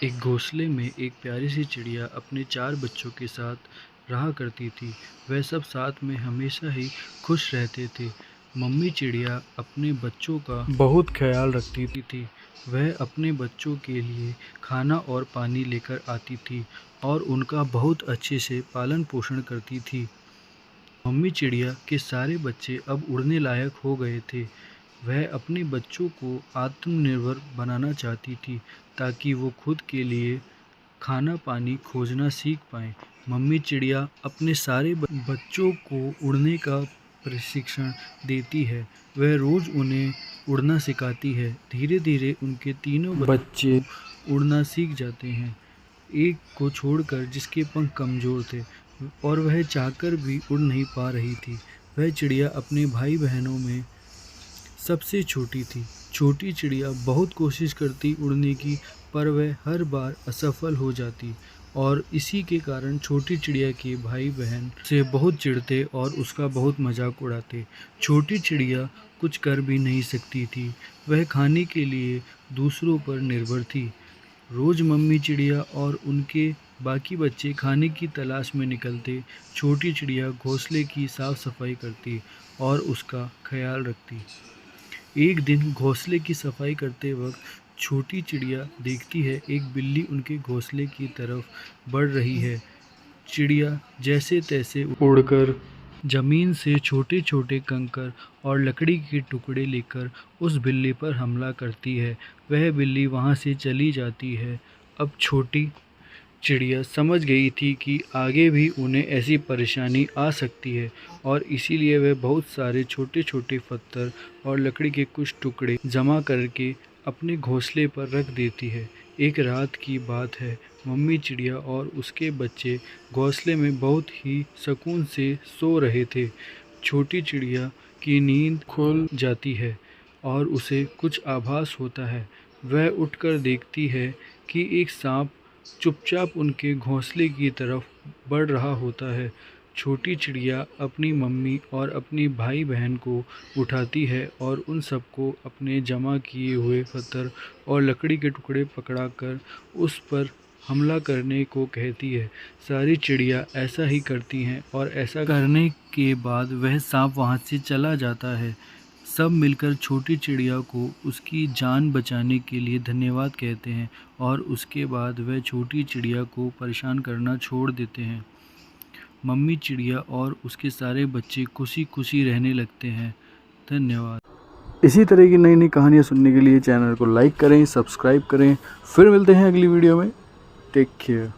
एक घोंसले में एक प्यारी सी चिड़िया अपने 4 बच्चों के साथ रहा करती थी। वह सब साथ में हमेशा ही खुश रहते थे। मम्मी चिड़िया अपने बच्चों का बहुत ख्याल रखती थी। वह अपने बच्चों के लिए खाना और पानी लेकर आती थी और उनका बहुत अच्छे से पालन पोषण करती थी। मम्मी चिड़िया के सारे बच्चे अब उड़ने लायक हो गए थे। वह अपने बच्चों को आत्मनिर्भर बनाना चाहती थी ताकि वो खुद के लिए खाना पानी खोजना सीख पाएं। मम्मी चिड़िया अपने सारे बच्चों को उड़ने का प्रशिक्षण देती है। वह रोज़ उन्हें उड़ना सिखाती है। धीरे धीरे उनके तीनों बच्चे उड़ना सीख जाते हैं, एक को छोड़कर जिसके पंख कमज़ोर थे और वह चाहकर भी उड़ नहीं पा रही थी। वह चिड़िया अपने भाई बहनों में सबसे छोटी थी। छोटी चिड़िया बहुत कोशिश करती उड़ने की, पर वह हर बार असफल हो जाती और इसी के कारण छोटी चिड़िया के भाई बहन से बहुत चिढ़ते और उसका बहुत मजाक उड़ाते। छोटी चिड़िया कुछ कर भी नहीं सकती थी। वह खाने के लिए दूसरों पर निर्भर थी। रोज़ मम्मी चिड़िया और उनके बाकी बच्चे खाने की तलाश में निकलते। छोटी चिड़िया घोंसले की साफ सफाई करती और उसका ख्याल रखती। एक दिन घोंसले की सफाई करते वक्त छोटी चिड़िया देखती है एक बिल्ली उनके घोंसले की तरफ बढ़ रही है। चिड़िया जैसे तैसे उड़कर जमीन से छोटे छोटे कंकर और लकड़ी के टुकड़े लेकर उस बिल्ली पर हमला करती है। वह बिल्ली वहां से चली जाती है। अब छोटी चिड़िया समझ गई थी कि आगे भी उन्हें ऐसी परेशानी आ सकती है और इसीलिए वह बहुत सारे छोटे छोटे पत्थर और लकड़ी के कुछ टुकड़े जमा करके अपने घोंसले पर रख देती है। एक रात की बात है। मम्मी चिड़िया और उसके बच्चे घोंसले में बहुत ही सुकून से सो रहे थे। छोटी चिड़िया की नींद खुल जाती है और उसे कुछ आभास होता है। वह उठकर देखती है कि एक सांप चुपचाप उनके घोंसले की तरफ बढ़ रहा होता है। छोटी चिड़िया अपनी मम्मी और अपनी भाई बहन को उठाती है और उन सबको अपने जमा किए हुए पत्थर और लकड़ी के टुकड़े पकड़ाकर उस पर हमला करने को कहती है। सारी चिड़िया ऐसा ही करती हैं और ऐसा करने के बाद वह सांप वहाँ से चला जाता है। सब मिलकर छोटी चिड़िया को उसकी जान बचाने के लिए धन्यवाद कहते हैं और उसके बाद वह छोटी चिड़िया को परेशान करना छोड़ देते हैं। मम्मी चिड़िया और उसके सारे बच्चे खुशी खुशी रहने लगते हैं। धन्यवाद। इसी तरह की नई नई कहानियाँ सुनने के लिए चैनल को लाइक करें, सब्सक्राइब करें। फिर मिलते हैं अगली वीडियो में। Take care.